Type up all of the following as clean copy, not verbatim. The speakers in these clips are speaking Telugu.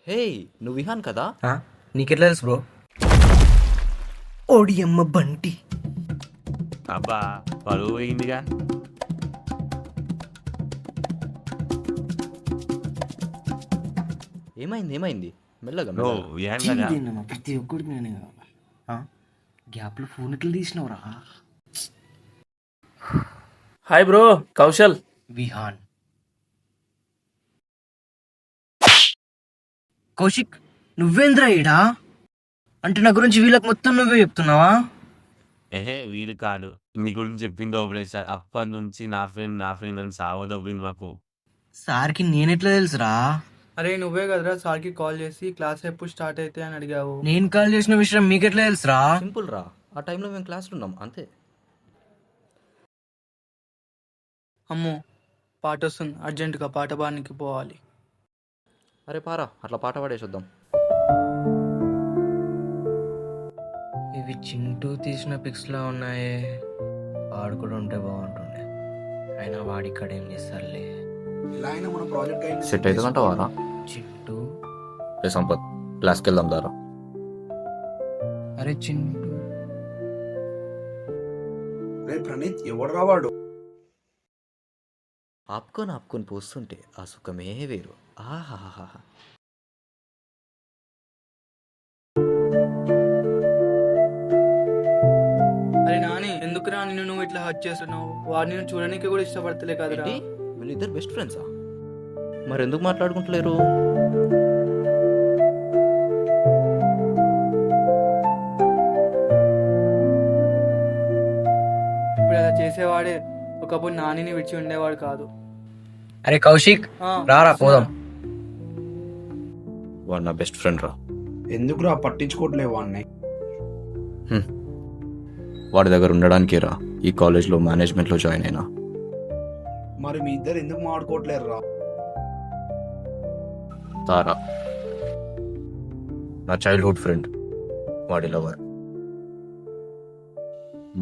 హే, నువ్వు విహాన్ కదా? నీకెట్లా తెలుసు బ్రో? ఓడియమ్మ బంటి. అబ్బా పరువు పోయిందిగా. ఏమైంది మెల్లగా నో మెల్లగా. విహాన్ కదా. ప్రతి ఒక్కడికి నేను గ్యాప్లో ఫోన్ ఎట్లా తీసినవరా? Hi bro, Kaushal. విహాన్. కౌశిక్, నువ్వేంద్రా ఈడా? అంటే నా గురించి వీళ్ళకి మొత్తం నువ్వే చెప్తున్నావా? వీలు కాదు, నీ గురించి చెప్పింది ఒకటే సార్. అప్పటి నుంచి నా ఫ్రెండ్ అని సావదొబ్బింది మాకు. సార్కి నేనెట్లా తెలుసురా? అరే నువ్వే కదరా సార్కి కాల్ చేసి క్లాస్ ఎప్పుడు స్టార్ట్ అయితే అని అడిగావు. నేను కాల్ చేసిన విషయం మీకెట్లా తెలుసురా? సింపుల్ రా, ఆ టైంలో మేము క్లాస్లో ఉన్నాం అంతే. అమ్మో, పాట వస్తుంది, అర్జెంటుగా పాట బానికి పోవాలి. అరే పారా, అట్లా పాట పాడేసొద్దాం. ఇవి చింటూ తీసిన పిక్స్ లా ఉన్నాయే. వాడు కూడా ఉంటే బాగుంటుండే, అయినా వాడి ఇక్కడ ఏం చేస్తారులే. సెట్ అవుతుందంట వారా? చింటూ. రే సంపత్, క్లాస్కి వెళ్దాం దారా. అరే చింటూ. రే ప్రణీత్, ఎవడు రావాడు? ఆపుకొని పోస్తుంటే ఆ సుఖమే వేరు. ఆహాహా. అరే నాని, ఎందుకురా నిన్ను నువ్వు ఇట్లా హర్ట్ చేస్తున్నావు? వాడు నేను చూడడానికి కూడా ఇష్టపడతలే కదరా. ఏంటి, వీళ్ళిద్దరు బెస్ట్ ఫ్రెండ్సా? మరి ఎందుకు మాట్లాడుకుంటలేరు? ఇప్పుడు అలా చేసేవాడే ఒకప్పుడు నానిని విడిచి ఉండేవాడు కాదు. అరే కౌశిక్, రారా పోదాం. వాడు నా బెస్ట్ ఫ్రెండ్ రా. ఎందుకురా పట్టించుకోవట్లే వాడిని? వాడి దగ్గర ఉండడానికే రా ఈ కాలేజ్లో మేనేజ్మెంట్లో జాయిన్ అయినా. మరి మీ ఇద్దరు ఎందుకు మాట్లాడుకోవట్లేరు రా? తారా నా చైల్డ్హుడ్ ఫ్రెండ్, వాడి లవర్.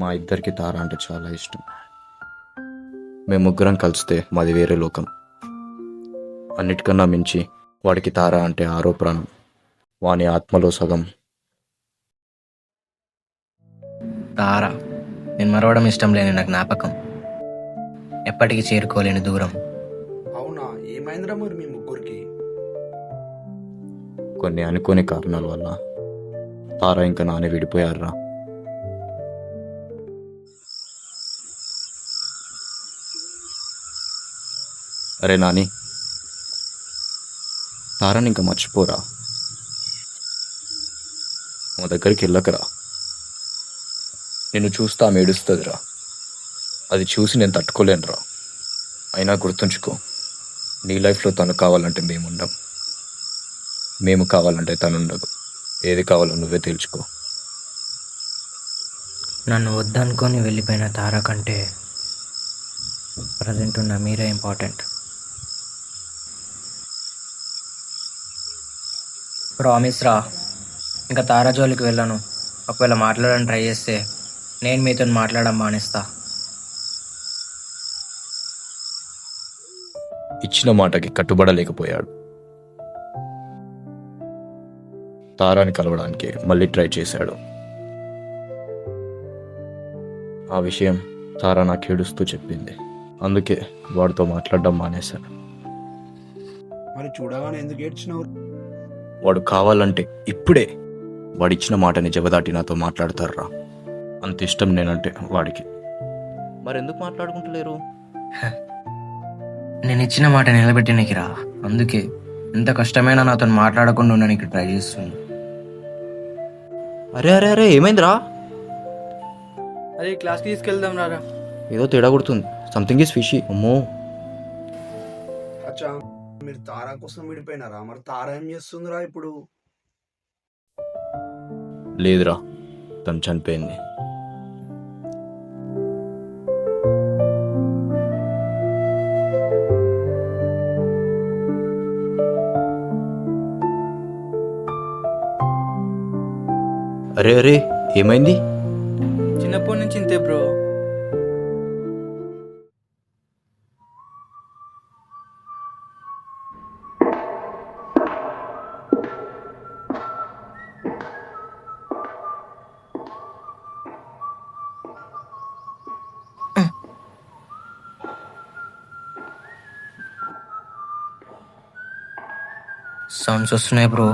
మా ఇద్దరికి తారా అంటే చాలా ఇష్టం. మేము ముగ్గురం కలిస్తే మాది వేరే లోకం. అన్నిటికన్నా మించి వాడికి తారా అంటే ఆరో ప్రాణం. వాని ఆత్మలో సగం. తారా నేను మరవడం ఇష్టం లేని నా జ్ఞాపకం, ఎప్పటికీ చేరుకోలేని దూరం. అవునా, ఏమైందిరా మరి మీ ముగ్గురికి? కొన్ని అనుకోని కారణాల వల్ల తారా ఇంకా నానే విడిపోయారురా. అరే నాని, తారాని ఇంకా మర్చిపోరా. మా దగ్గరికి వెళ్ళకరా. నిన్ను చూస్తా ఆమె ఏడుస్తుందిరా. అది చూసి నేను తట్టుకోలేనురా. అయినా గుర్తుంచుకో, నీ లైఫ్లో తను కావాలంటే మేముండం, మేము కావాలంటే తను ఉండదు. ఏది కావాలో నువ్వే తేల్చుకో. నన్ను వద్దనుకొని వెళ్ళిపోయిన తారా కంటే ప్రజెంట్ ఉన్న మీరే ఇంపార్టెంట్. ప్రామిస్ రా, ఇంకా తారా జోలికి వెళ్ళను. ఒకవేళ మాట్లాడడానికి ట్రై చేస్తే నేను మీతో మాట్లాడడం మానేస్తా. ఇచ్చిన మాటకి కట్టుబడలేకపోయాడు. తారాని కలవడానికి మళ్ళీ ట్రై చేశాడు. ఆ విషయం తారా నాకు ఏడుస్తూ చెప్పింది. అందుకే వాడితో మాట్లాడడం మానేశాను. మరి చూడగానే ఎందుకు ఏడ్చినావు? వాడు కావాలంటే ఇప్పుడే వాడిచ్చిన మాటని జవదాటి నాతో మాట్లాడతారా. అంత ఇష్టం నేనంటే వాడికి. మరెందుకు మాట్లాడుకుంటలేరు? నేను ఇచ్చిన మాట నిలబెట్టినకి రా. అందుకే ఎంత కష్టమైనా నాతో మాట్లాడకుండా ఉండడానికి ట్రై చేస్తుంది. అరే అరే అరే, ఏమైందిరా? అరే క్లాస్కి తీసుకెళ్దాం రారా. ఏదో తేడా కొడుతుంది. Something is fishy. అమ్మో. అచ్చా, మీరు తారా కోసం విడిపోయినారా? మరి తారా ఏం చేస్తుందిరా ఇప్పుడు? లేదురా, తను చనిపోయింది. అరే అరే, ఏమైంది? చిన్నప్పటి నుంచి ఇంతే బ్రో. సౌండ్స్ వస్తున్నాయి బ్రో.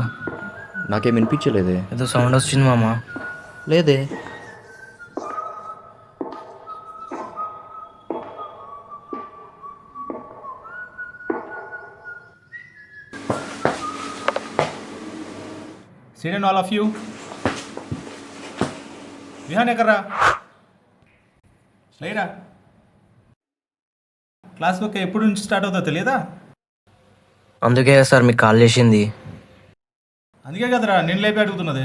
నాకేం వినిపించలేదే. ఏదో సౌండ్ వచ్చింది మామ. లేదే. Sit down, all of you. Vihaan ఎక్కడ్రా? లేరా? క్లాస్ వర్క్ ఎప్పుడు నుంచి స్టార్ట్ అవుతుందో తెలియదా? అందుకే సార్ మీకు కాల్ చేసింది. అందుకే కదరా నేను లేపి అడుగుతున్నది.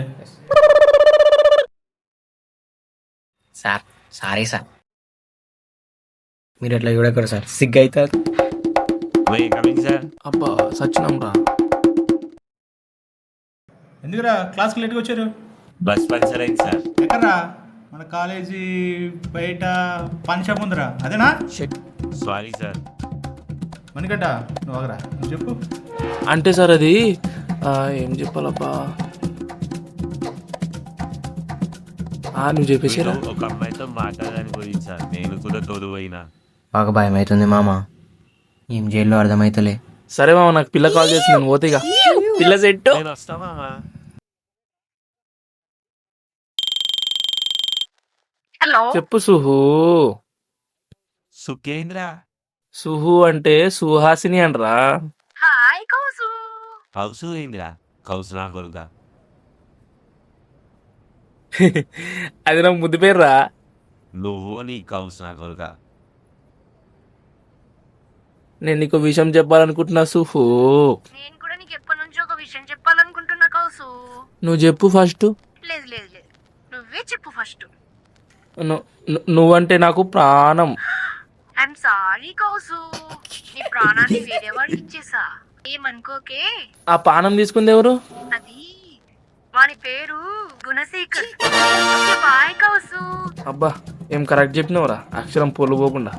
సార్ సారీ సార్, మీరు ఎట్లా చూడకూడదు సార్, సిగ్గు అవుతుంది. Coming sir. అబ్బా సచ్చినాం రా. ఎందుకురా క్లాస్కి లేట్గా వచ్చారు? బస్ పంచర్ అయింది సార్. ఎక్కడ్రా? మన కాలేజీ బయట పాన్ షాప్ ఉందిరా, అదేనా? Sorry sir. మణికంట నువ్వు ఆగరా, నువ్వు చెప్పు. అంటే సార్ అది ఏం చెప్పాలబ్బా, నువ్వు చెప్పేసారా? మీరు ఒక అమ్మాయితో మాట్లాడడానికి పోయింది సార్, నేను కూడా తోడు పోయినా. బాగా భయం అవుతుంది మామ, ఏం జైల్లో అర్థమైతలే. సరే మామ, నాకు పిల్ల కాల్ చేసి నేను పోతేగా. పిల్ల సెట్ నేను వస్తామా? చెప్పు సుహు. సుఖేంద్ర. సుహు అంటే సుహాసిని అంటరా. కౌసు ఏంద్రా? కౌసు నా కొడుగా. అది నాకు ముద్దు పేర్రా. నువ్వు నీ కౌసు నా కొడుగా. నేను నీకు విషయం చెప్పాలనుకుంటున్నా సుహు. నేను కూడా నీకు ఎప్పటి నుంచో ఒక విషయం చెప్పాలనుకుంటున్నా కౌసు. నువ్వు చెప్పు ఫస్ట్. లేదు లేదు లేదు, నువ్వే చెప్పు ఫస్ట్. నువ్వంటే నాకు ప్రాణం. ఐఎమ్ సారీ కౌసు, నీ ప్రాణాన్ని వేరే వాడికి ఇచ్చేసా. ఏమనుకోకే. ఆ పానం తీసుకుంది ఎవరు? అది వాని పేరు గుణశేఖర్. Okay, bye కౌసు. అబ్బా ఏం కరెక్ట్ చెప్పినవరా, అక్షరం పొల్లు పోకుండా.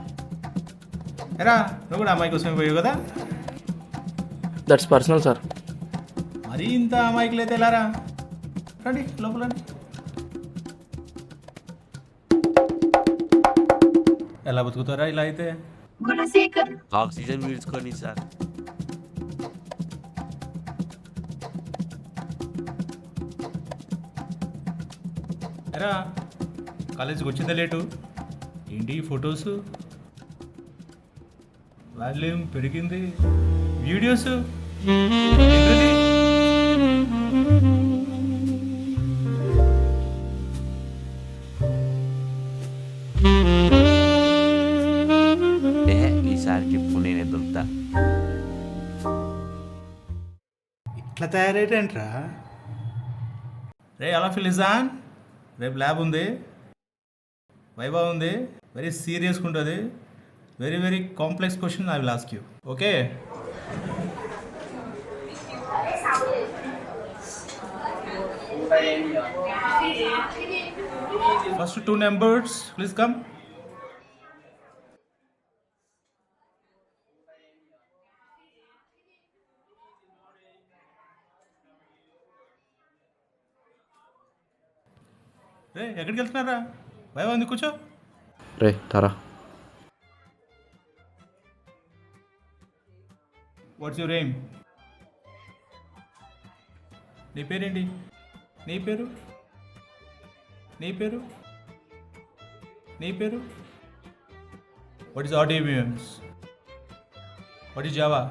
ఎరా నువ్వు కూడా అమ్మాయి కోసం పోయావు కదా? That's personal sir. మరీ ఇంత అమ్మాయికి అయితే ఎలారా? రండి లోపల రండి. ఎలా బతుకుతారా ఇలా అయితే? గుణశేఖర్ ఆక్సిజన్ పీల్చుకొని సార్. ఎరా కాలేజీకి వచ్చిందా లేటు? ఏంటి ఫొటోస్, వాల్యూమ్ పెరిగింది, వీడియోస్ ఏంటిది? ఈసారి చెప్పు, నేనే దొరుకుతా. ఇట్లా తయారైటేంట్రా? రే అలా ఫిలిజాన్, రేపు ల్యాబ్ ఉంది, వైవా ఉంది, వెరీ సీరియస్గా ఉంటుంది. Very very complex question I will ask you. Okay? First 2 numbers please come. రే ఎక్కడికి వెళ్తున్నారా? వైవా ఉంది, కూర్చో. రే తారా. What's your aim? నీ పేరేంటి? నీ పేరు? నీ పేరు? నీ పేరు? What is RDBMS? What is Java?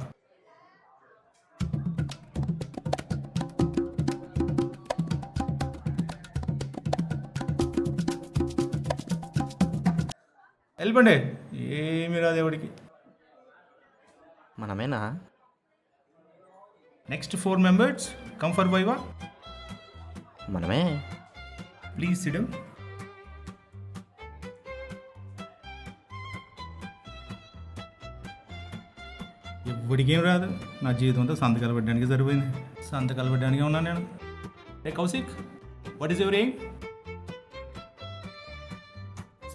వెళ్ళిపోండి, ఏమి రాదు ఎవడికి. మనమేనా? Next 4 members come for viva. మనమే. Please sit down. ఎవడికేం రాదు, నా జీవితం అంతా సంతకాలు పెట్టడానికి సరిపోయింది. సంతకాలు పెట్టడానికే ఉన్నాను నేను. Hey Kaushik, what is your aim?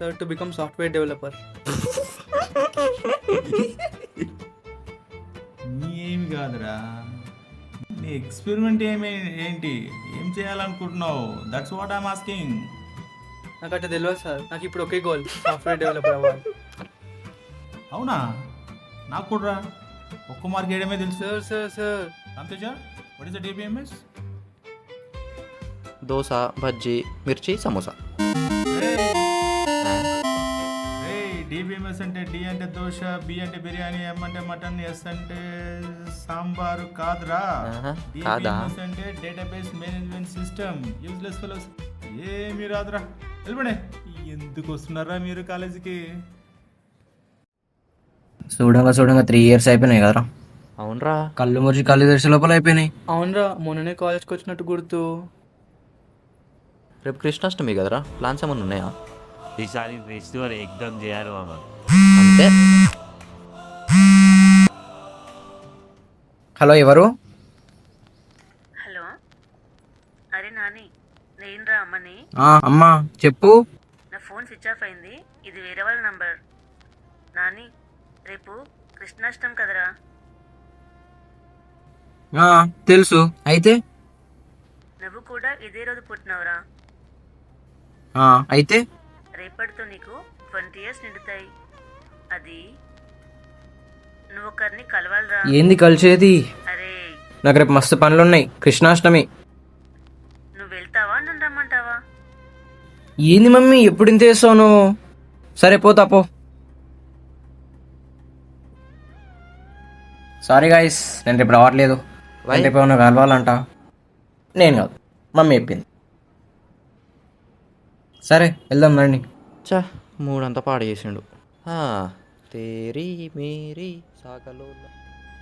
Sir, to become software developer. నీ ఏమి కాదురా, నీ ఎక్స్పెరిమెంట్ ఏంటి, ఏం చేయాలనుకుంటున్నావు? That's what I'm asking. నాకు అట్లా తెలియదు సార్, నాకు ఇప్పుడు ఒకే గోల్, సాఫ్ట్వేర్ డెవలపర్ అవ్వాలి. అవునా? నాకు కూడా ఒక్క మార్క్ వేయడమే తెలుసు. సార్ సార్ సార్ అంతేజ what is the DBMS? Dosa, bajji, mirchi, samosa. DBMS అంటే డి అంటే దోశ, బి అంటే బిర్యానీ, ఎం అంటే మటన్, ఎస్ అంటే సాంబారు కాదురా. కాదా? డిబిఎంఎస్ అంటే database management system. Useless fellows ఏమీ రాదురా. వెళ్ళిపోండి. ఎందుకు వస్తున్నారా మీరు కాలేజీకి? చూడంగా 3 years అయిపోయినాయి కదరా. అవునరా. కళ్ళు మురిచి కళ్ళు తెరిచే లోపల అయిపోయినాయి. అవునరా, మొన్ననే కాలేజ్కి వచ్చినట్టు గుర్తు. రేపు కృష్ణాష్టమి కదరా, ప్లాన్స్ ఏమన్నా ఉన్నాయా? ఈసారి ఫెస్టివల్ ఎగ్దమ్ చేయాలి మామ. అంతే. హలో, ఎవరు? హలో, అరే నాని, నేనురా అమ్మని. అమ్మా చెప్పు. నా ఫోన్ స్విచ్ ఆఫ్ అయింది. ఇది వేరే వాళ్ళ నంబర్. నాని, రేపు కృష్ణాష్టమి కదరా. తెలుసు. అయితే నువ్వు కూడా ఇదే రోజు పుట్టినవురా. అయితే రేపటితో నీకు 20 years నిండుతాయి. అది నువ్వు ఒకరిని కలవాలిరా. ఏంది కలిసేది? అరే, నాకు రేపు మస్తు పనులున్నాయి. కృష్ణాష్టమి. నువ్వు వెళ్తావా, నన్ను రమ్మంటావా? ఏంది మమ్మీ, ఎప్పుడు ఇంత చేస్తావు నువ్వు? సరే పోతా పో. సారీ గాయస్, నేను రేపు రావట్లేదు. Why? రేపు ఏమన్నా కలవాలంట. నేను కాదు, మమ్మీ చెప్పింది. సరే వెళ్దాం రండి. చా, మూడంతా పాడు చేసిండు. తేరీ మేరీ సాగలో.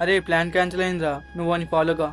అరే, ప్లాన్ క్యాన్సిల్ అయిందిరా, నువ్వు అని ఫాలోగా.